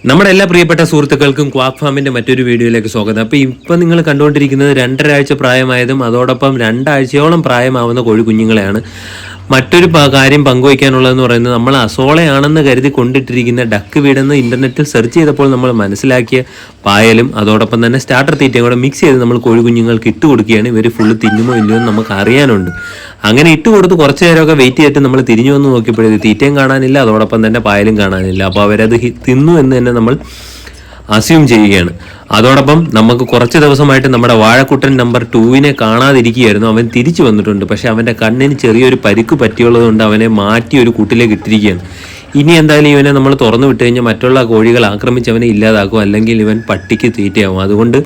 നമ്മുടെ എല്ലാ പ്രിയപ്പെട്ട സുഹൃത്തുക്കൾക്കും ക്വാക്ക് ഫാമിന്റെ മറ്റൊരു വീഡിയോയിലേക്ക് സ്വാഗതം. അപ്പോൾ ഇപ്പം നിങ്ങൾ കണ്ടുകൊണ്ടിരിക്കുന്നത് 2.5 ആഴ്ച പ്രായമായതും അതോടൊപ്പം 2 ആഴ്ചയോളം പ്രായമാവുന്ന കോഴിക്കുഞ്ഞുങ്ങളെയാണ്. മറ്റൊരു കാര്യം പങ്കുവയ്ക്കാനുള്ളതെന്ന് പറയുന്നത്, നമ്മൾ അസോളയാണെന്ന് കരുതി കൊണ്ടിട്ടിരിക്കുന്ന ഡക്ക് വീടെന്ന് ഇന്റർനെറ്റിൽ സെർച്ച് ചെയ്തപ്പോൾ നമ്മൾ മനസ്സിലാക്കിയ പായലും അതോടൊപ്പം തന്നെ സ്റ്റാർട്ടർ തീറ്റയും കൂടെ മിക്സ് ചെയ്ത് നമ്മൾ കോഴിക്കുഞ്ഞുങ്ങൾക്ക് ഇട്ട് കൊടുക്കുകയാണ്. ഇവർ ഫുള്ള് തിന്നുമോ ഇല്ലയോ എന്ന് നമുക്ക് അറിയാനുണ്ട്. അങ്ങനെ ഇട്ട് കൊടുത്ത് കുറച്ച് നേരമൊക്കെ വെയിറ്റ് ചെയ്തിട്ട് നമ്മൾ തിരിഞ്ഞു വന്ന് നോക്കിയപ്പോഴേ തീറ്റയും കാണാനില്ല, അതോടൊപ്പം തന്നെ പായലും കാണാനില്ല. അപ്പോൾ അവരത് തിന്നു എന്ന് തന്നെ നമ്മൾ അസ്യൂം ചെയ്യുകയാണ്. അതോടൊപ്പം നമുക്ക് കുറച്ച് ദിവസമായിട്ട് നമ്മുടെ വാഴക്കുട്ടൻ നമ്പർ 2 കാണാതിരിക്കുകയായിരുന്നു. അവൻ തിരിച്ചു വന്നിട്ടുണ്ട്. പക്ഷെ അവൻ്റെ കണ്ണിന് ചെറിയൊരു പരിക്ക് പറ്റിയുള്ളത് കൊണ്ട് അവനെ മാറ്റി ഒരു കൂട്ടിലേക്ക് ഇട്ടിരിക്കുകയാണ്. ഇനി എന്തായാലും ഇവനെ നമ്മൾ തുറന്നു വിട്ട് കഴിഞ്ഞാൽ മറ്റുള്ള കോഴികൾ ആക്രമിച്ച് അവനെ ഇല്ലാതാക്കും, അല്ലെങ്കിൽ ഇവൻ പട്ടിക്ക് തീറ്റയാവും. അതുകൊണ്ട്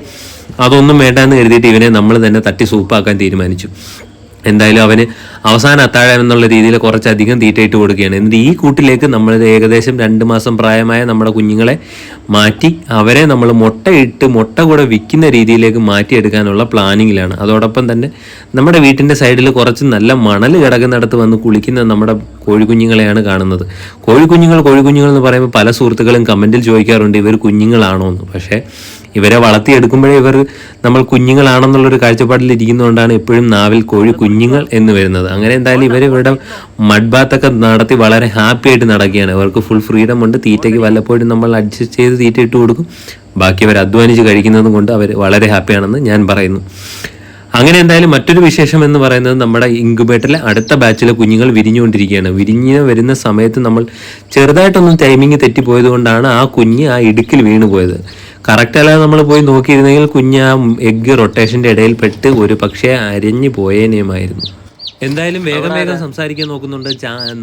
അതൊന്നും വേണ്ടെന്ന് കരുതിയിട്ട് ഇവനെ നമ്മൾ തന്നെ തട്ടി സൂപ്പാക്കാൻ തീരുമാനിച്ചു. എന്തായാലും അവന് അവസാന അത്താഴം എന്നുള്ള രീതിയിൽ കുറച്ചധികം തീറ്റ ഇട്ട് കൊടുക്കുകയാണ്. എന്നിട്ട് ഈ കൂട്ടിലേക്ക് നമ്മൾ ഏകദേശം 2 മാസം പ്രായമായ നമ്മുടെ കുഞ്ഞുങ്ങളെ മാറ്റി അവരെ നമ്മൾ മുട്ട കൂടെ വിൽക്കുന്ന രീതിയിലേക്ക് മാറ്റിയെടുക്കാനുള്ള പ്ലാനിങ്ങിലാണ്. അതോടൊപ്പം തന്നെ നമ്മുടെ വീട്ടിൻ്റെ സൈഡിൽ കുറച്ച് നല്ല മണൽ കിടക്കുന്നിടത്ത് വന്ന് കുളിക്കുന്ന നമ്മുടെ കോഴിക്കുഞ്ഞുങ്ങളെയാണ് കാണുന്നത്. കോഴിക്കുഞ്ഞുങ്ങൾ എന്ന് പറയുമ്പോൾ പല സുഹൃത്തുക്കളും കമൻറ്റിൽ ചോദിക്കാറുണ്ട് ഇവർ കുഞ്ഞുങ്ങളാണോ എന്ന്. പക്ഷേ ഇവരെ വളർത്തിയെടുക്കുമ്പോഴേ ഇവർ നമ്മൾ കുഞ്ഞുങ്ങളാണെന്നുള്ളൊരു കാഴ്ചപ്പാടിൽ ഇരിക്കുന്നതുകൊണ്ടാണ് എപ്പോഴും നാവിൽ കോഴി കുഞ്ഞുങ്ങൾ എന്ന് വരുന്നത്. അങ്ങനെ എന്തായാലും ഇവരുടെ മഡ് ബാത്തൊക്കെ നടത്തി വളരെ ഹാപ്പി ആയിട്ട് നടക്കുകയാണ്. അവർക്ക് ഫുൾ ഫ്രീഡം ഉണ്ട്. തീറ്റയ്ക്ക് വല്ലപ്പോഴും നമ്മൾ അഡ്ജസ്റ്റ് ചെയ്ത് തീറ്റ ഇട്ട് കൊടുക്കും. ബാക്കി അവർ അധ്വാനിച്ച് കഴിക്കുന്നത് കൊണ്ട് അവർ വളരെ ഹാപ്പിയാണെന്ന് ഞാൻ പറയുന്നു. അങ്ങനെ എന്തായാലും മറ്റൊരു വിശേഷം എന്ന് പറയുന്നത്, നമ്മുടെ ഇൻക്യുബേറ്ററിലെ അടുത്ത ബാച്ചിലെ കുഞ്ഞുങ്ങൾ വിരിഞ്ഞുകൊണ്ടിരിക്കുകയാണ്. വിരിഞ്ഞ് വരുന്ന സമയത്ത് നമ്മൾ ചെറുതായിട്ടൊന്നും ടൈമിങ് തെറ്റിപ്പോയത് കൊണ്ടാണ് ആ കുഞ്ഞ് ആ ഇടുക്കിൽ വീണു പോയത്. കറക്റ്റ് അല്ലാതെ നമ്മൾ പോയി നോക്കിയിരുന്നെങ്കിൽ കുഞ്ഞ് ആ എഗ്ഗ് റൊട്ടേഷൻ്റെ ഇടയിൽ പെട്ട് ഒരു പക്ഷേ അരിഞ്ഞു പോയേനെയുമായിരുന്നു. എന്തായാലും വേഗം സംസാരിക്കാൻ നോക്കുന്നുണ്ട്.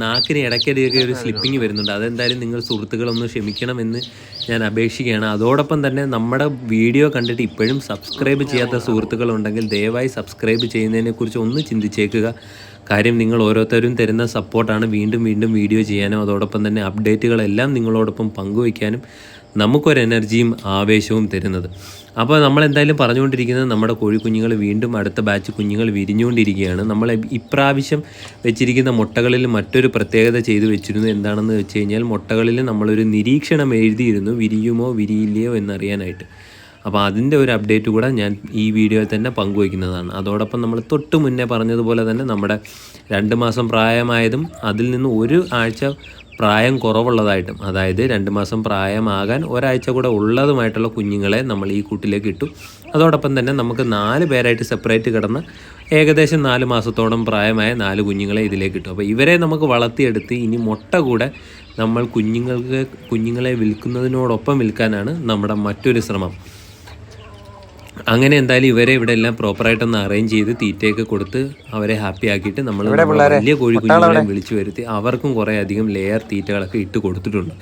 നാക്കിന് ഇടയ്ക്കിടയൊക്കെ ഒരു സ്ലിപ്പിങ് വരുന്നുണ്ട്. അതെന്തായാലും നിങ്ങൾ സുഹൃത്തുക്കളൊന്ന് ക്ഷമിക്കണമെന്ന് ഞാൻ അപേക്ഷിക്കുകയാണ്. അതോടൊപ്പം തന്നെ നമ്മുടെ വീഡിയോ കണ്ടിട്ട് ഇപ്പോഴും സബ്സ്ക്രൈബ് ചെയ്യാത്ത സുഹൃത്തുക്കളുണ്ടെങ്കിൽ ദയവായി സബ്സ്ക്രൈബ് ചെയ്യുന്നതിനെക്കുറിച്ച് ഒന്ന് ചിന്തിച്ചേക്കുക. കാര്യം നിങ്ങൾ ഓരോരുത്തരും തരുന്ന സപ്പോർട്ടാണ് വീണ്ടും വീഡിയോ ചെയ്യാനും അതോടൊപ്പം തന്നെ അപ്ഡേറ്റുകളെല്ലാം നിങ്ങളോടൊപ്പം പങ്കുവയ്ക്കാനും നമുക്കൊരു എനർജിയും ആവേശവും തരുന്നത്. അപ്പോൾ നമ്മളെന്തായാലും പറഞ്ഞുകൊണ്ടിരിക്കുന്നത്, നമ്മുടെ കോഴിക്കുഞ്ഞുങ്ങൾ വീണ്ടും അടുത്ത ബാച്ച് കുഞ്ഞുങ്ങൾ വിരിഞ്ഞുകൊണ്ടിരിക്കുകയാണ്. നമ്മൾ ഇപ്രാവശ്യം വെച്ചിരിക്കുന്ന മുട്ടകളിൽ മറ്റൊരു പ്രത്യേകത ചെയ്തു വെച്ചിരുന്നു. എന്താണെന്ന് വെച്ച് കഴിഞ്ഞാൽ, മുട്ടകളിൽ നമ്മളൊരു നിരീക്ഷണം എഴുതിയിരുന്നു, വിരിയുമോ വിരിയില്ലയോ എന്നറിയാനായിട്ട്. അപ്പോൾ അതിൻ്റെ ഒരു അപ്ഡേറ്റ് കൂടെ ഞാൻ ഈ വീഡിയോയിൽ തന്നെ പങ്കുവയ്ക്കുന്നതാണ്. അതോടൊപ്പം നമ്മൾ തൊട്ട് മുന്നേ പറഞ്ഞതുപോലെ തന്നെ നമ്മുടെ 2 മാസം പ്രായമായതും അതിൽ നിന്ന് 1 ആഴ്ച പ്രായം കുറവുള്ളതായിട്ടും, അതായത് 2 മാസം പ്രായമാകാൻ ഒരാഴ്ച കൂടെ ഉള്ളതുമായിട്ടുള്ള കുഞ്ഞുങ്ങളെ നമ്മൾ ഈ കൂട്ടിലേക്ക് ഇട്ടു. അതോടൊപ്പം തന്നെ നമുക്ക് 4 പേരായിട്ട് സെപ്പറേറ്റ് കിടന്ന് ഏകദേശം 4 മാസത്തോളം പ്രായമായ 4 കുഞ്ഞുങ്ങളെ ഇതിലേക്ക് ഇട്ടു. അപ്പോൾ ഇവരെ നമുക്ക് വളർത്തിയെടുത്ത് ഇനി മുട്ട കൂടെ നമ്മൾ കുഞ്ഞുങ്ങളെ വിൽക്കുന്നതിനോടൊപ്പം വിൽക്കാനാണ് നമ്മുടെ മറ്റൊരു ശ്രമം. അങ്ങനെ എന്തായാലും ഇവരെ ഇവിടെ എല്ലാം പ്രോപ്പറായിട്ടൊന്ന് അറേഞ്ച് ചെയ്ത് തീറ്റയൊക്കെ കൊടുത്ത് അവരെ ഹാപ്പി ആക്കിയിട്ട് നമ്മൾ വലിയ കോഴിക്കുഞ്ഞുങ്ങളെ വിളിച്ചു വരുത്തി അവർക്കും കുറേ അധികം ലെയർ തീറ്റകളൊക്കെ ഇട്ട് കൊടുത്തിട്ടുണ്ട്.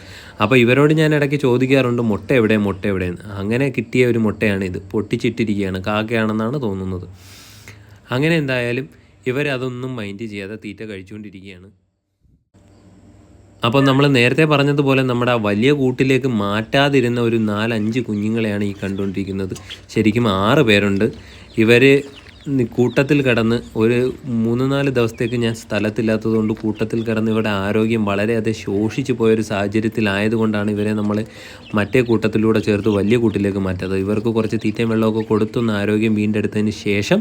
അപ്പോൾ ഇവരോട് ഞാൻ ഇടയ്ക്ക് ചോദിക്കാറുണ്ട് മുട്ട എവിടെയെന്ന്. അങ്ങനെ കിട്ടിയ ഒരു മുട്ടയാണിത്. പൊട്ടിച്ചിട്ടിരിക്കുകയാണ്. കാക്കയാണെന്നാണ് തോന്നുന്നത്. അങ്ങനെ എന്തായാലും ഇവരതൊന്നും മൈൻഡ് ചെയ്യാതെ തീറ്റ കഴിച്ചുകൊണ്ടിരിക്കുകയാണ്. അപ്പോൾ നമ്മൾ നേരത്തെ പറഞ്ഞതുപോലെ നമ്മുടെ ആ വലിയ കൂട്ടിലേക്ക് മാറ്റാതിരുന്ന ഒരു 4-5 കുഞ്ഞുങ്ങളെയാണ് ഈ കണ്ടുകൊണ്ടിരിക്കുന്നത്. ശരിക്കും 6 പേരുണ്ട്. ഇവർ കൂട്ടത്തിൽ കിടന്ന് ഒരു 3-4 ദിവസത്തേക്ക് ഞാൻ സ്ഥലത്തില്ലാത്തതുകൊണ്ട് കൂട്ടത്തിൽ കിടന്ന് ഇവരുടെ ആരോഗ്യം വളരെയധികം ശോഷിച്ചു പോയൊരു സാഹചര്യത്തിലായതുകൊണ്ടാണ് ഇവരെ നമ്മൾ മറ്റേ കൂട്ടത്തിലൂടെ ചേർത്ത് വലിയ കൂട്ടിലേക്ക് മാറ്റാത്തത്. ഇവർക്ക് കുറച്ച് തീറ്റയും വെള്ളമൊക്കെ കൊടുത്തൊന്ന് ആരോഗ്യം വീണ്ടെടുത്തതിന് ശേഷം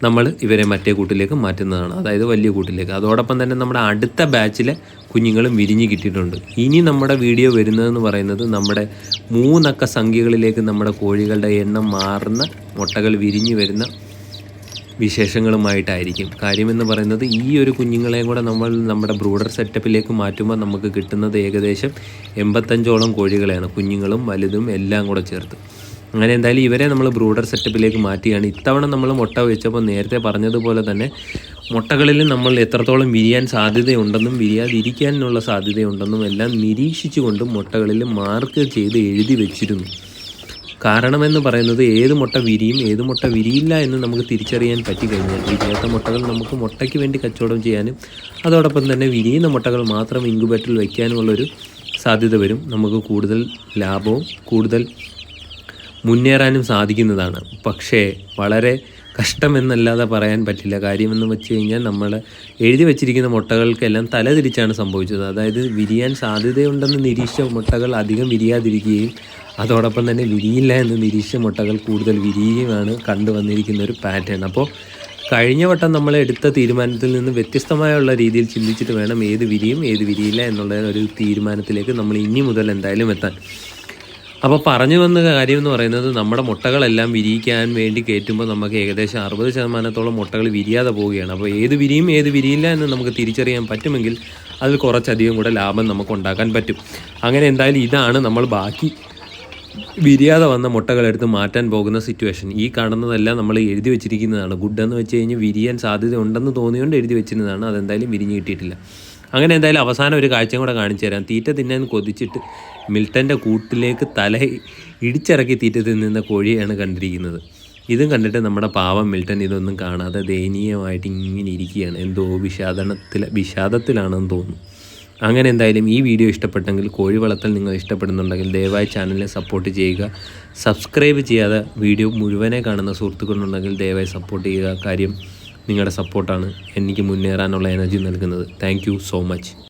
നമ്മൾ ഇവരെ മറ്റേ കൂട്ടിലേക്ക് മാറ്റുന്നതാണ്, അതായത് വലിയ കൂട്ടിലേക്ക്. അതോടൊപ്പം തന്നെ നമ്മുടെ അടുത്ത ബാച്ചിലെ കുഞ്ഞുങ്ങളും വിരിഞ്ഞ് കിട്ടിയിട്ടുണ്ട്. ഇനി നമ്മുടെ വീഡിയോ വരുന്നതെന്ന് പറയുന്നത്, നമ്മുടെ 3 അക്ക സംഖ്യകളിലേക്ക് നമ്മുടെ കോഴികളുടെ എണ്ണം മാറുന്ന മുട്ടകൾ വിരിഞ്ഞ് വരുന്ന വിശേഷങ്ങളുമായിട്ടായിരിക്കും. കാര്യമെന്ന് പറയുന്നത്, ഈ ഒരു കുഞ്ഞുങ്ങളെയും കൂടെ നമ്മൾ നമ്മുടെ ബ്രൂഡർ സെറ്റപ്പിലേക്ക് മാറ്റുമ്പോൾ നമുക്ക് കിട്ടുന്നത് ഏകദേശം 85ഓളം കോഴികളെയാണ്, കുഞ്ഞുങ്ങളും വലുതും എല്ലാം കൂടെ ചേർത്ത്. അങ്ങനെ എന്തായാലും ഇവരെ നമ്മൾ ബ്രൂഡർ സെറ്റപ്പിലേക്ക് മാറ്റിയാണ്. ഇത്തവണ നമ്മൾ മുട്ട വെച്ചപ്പോൾ നേരത്തെ പറഞ്ഞതുപോലെ തന്നെ മുട്ടകളിൽ നമ്മൾ എത്രത്തോളം വിരിയാൻ സാധ്യതയുണ്ടെന്നും വിരിയാതിരിക്കാനുള്ള സാധ്യതയുണ്ടെന്നും എല്ലാം നിരീക്ഷിച്ചുകൊണ്ടും മുട്ടകളിൽ മാർക്ക് ചെയ്ത് എഴുതി വെച്ചിരുന്നു. കാരണമെന്ന് പറയുന്നത്, ഏത് മുട്ട വിരിയും ഏത് മുട്ട വിരിയില്ല എന്ന് നമുക്ക് തിരിച്ചറിയാൻ പറ്റിക്കഴിഞ്ഞാൽ വിരിയാത്ത മുട്ടകൾ നമുക്ക് മുട്ടയ്ക്ക് വേണ്ടി കച്ചവടം ചെയ്യാനും അതോടൊപ്പം തന്നെ വിരിയുന്ന മുട്ടകൾ മാത്രം ഇൻക്യുബേറ്ററിൽ വയ്ക്കാനുമുള്ളൊരു സാധ്യത വരും. നമുക്ക് കൂടുതൽ ലാഭവും കൂടുതൽ മുന്നേറാനും സാധിക്കുന്നതാണ്. പക്ഷേ വളരെ കഷ്ടമെന്നല്ലാതെ പറയാൻ പറ്റില്ല. കാര്യമെന്ന് വെച്ച് കഴിഞ്ഞാൽ നമ്മൾ എഴുതി വെച്ചിരിക്കുന്ന മുട്ടകൾക്കെല്ലാം തലതിരിച്ചാണ് സംഭവിച്ചത്. അതായത് വിരിയാൻ സാധ്യതയുണ്ടെന്ന് നിരീക്ഷിച്ച മുട്ടകൾ അധികം വിരിയാതിരിക്കുകയും അതോടൊപ്പം തന്നെ വിരിയില്ല എന്ന് നിരീക്ഷിച്ച മുട്ടകൾ കൂടുതൽ വിരിയുകയുമാണ് കണ്ടുവന്നിരിക്കുന്ന ഒരു പാറ്റേൺ. അപ്പോൾ കഴിഞ്ഞ വട്ടം നമ്മൾ എടുത്ത തീരുമാനത്തിൽ നിന്ന് വ്യത്യസ്തമായുള്ള രീതിയിൽ ചിന്തിച്ചിട്ട് വേണം ഏത് വിരിയും ഏത് വിരിയില്ല എന്നുള്ള ഒരു തീരുമാനത്തിലേക്ക് നമ്മൾ ഇനി മുതൽ എന്തായാലും എത്താൻ. അപ്പോൾ പറഞ്ഞു വന്ന കാര്യം എന്ന് പറയുന്നത്, നമ്മുടെ മുട്ടകളെല്ലാം വിരിയിക്കാൻ വേണ്ടി കയറ്റുമ്പോൾ നമുക്ക് ഏകദേശം 60% മുട്ടകൾ വിരിയാതെ പോവുകയാണ്. അപ്പോൾ ഏത് വിരിയും ഏത് വിരിയില്ല എന്ന് നമുക്ക് തിരിച്ചറിയാൻ പറ്റുമെങ്കിൽ അതിൽ കുറച്ചധികം കൂടെ ലാഭം നമുക്ക് ഉണ്ടാക്കാൻ പറ്റും. അങ്ങനെ എന്തായാലും ഇതാണ് നമ്മൾ ബാക്കി വിരിയാതെ വന്ന മുട്ടകളെടുത്ത് മാറ്റാൻ പോകുന്ന സിറ്റുവേഷൻ. ഈ കാണുന്നതെല്ലാം നമ്മൾ എഴുതി വെച്ചിരിക്കുന്നതാണ്. ഗുഡ് എന്ന് വെച്ച് കഴിഞ്ഞാൽ വിരിയാൻ സാധ്യത ഉണ്ടെന്ന് തോന്നിയുകൊണ്ട് എഴുതി വെച്ചിരുന്നതാണ്. അതെന്തായാലും വിരിഞ്ഞ് കിട്ടിയിട്ടില്ല. അങ്ങനെ എന്തായാലും അവസാനം ഒരു കാഴ്ചയും കൂടെ കാണിച്ചു തരാം. തീറ്റ തിന്നാൻ കൊതിച്ചിട്ട് മിൽട്ടൻ്റെ കൂട്ടിലേക്ക് തല ഇടിച്ചിറക്കി തീറ്റ തിന്നുന്ന കോഴിയാണ് കണ്ടിരിക്കുന്നത്. ഇതും കണ്ടിട്ട് നമ്മുടെ പാവം മിൽട്ടൺ ഇതൊന്നും കാണാതെ ദയനീയമായിട്ട് ഇങ്ങനെ ഇരിക്കുകയാണ്. എന്തോ വിഷാദത്തിലാണെന്ന് തോന്നുന്നു. അങ്ങനെ എന്തായാലും ഈ വീഡിയോ ഇഷ്ടപ്പെട്ടെങ്കിൽ, കോഴി വളർത്തൽ നിങ്ങൾ ഇഷ്ടപ്പെടുന്നുണ്ടെങ്കിൽ ദയവായി ചാനലിനെ സപ്പോർട്ട് ചെയ്യുക. സബ്സ്ക്രൈബ് ചെയ്യാതെ വീഡിയോ മുഴുവനെ കാണുന്ന സുഹൃത്തുക്കളുണ്ടെങ്കിൽ ദയവായി സപ്പോർട്ട് ചെയ്യുക. കാര്യം നിങ്ങളുടെ സപ്പോർട്ടാണ് എനിക്ക് മുന്നേറാനുള്ള എനർജി നൽകുന്നത്. Thank you so much.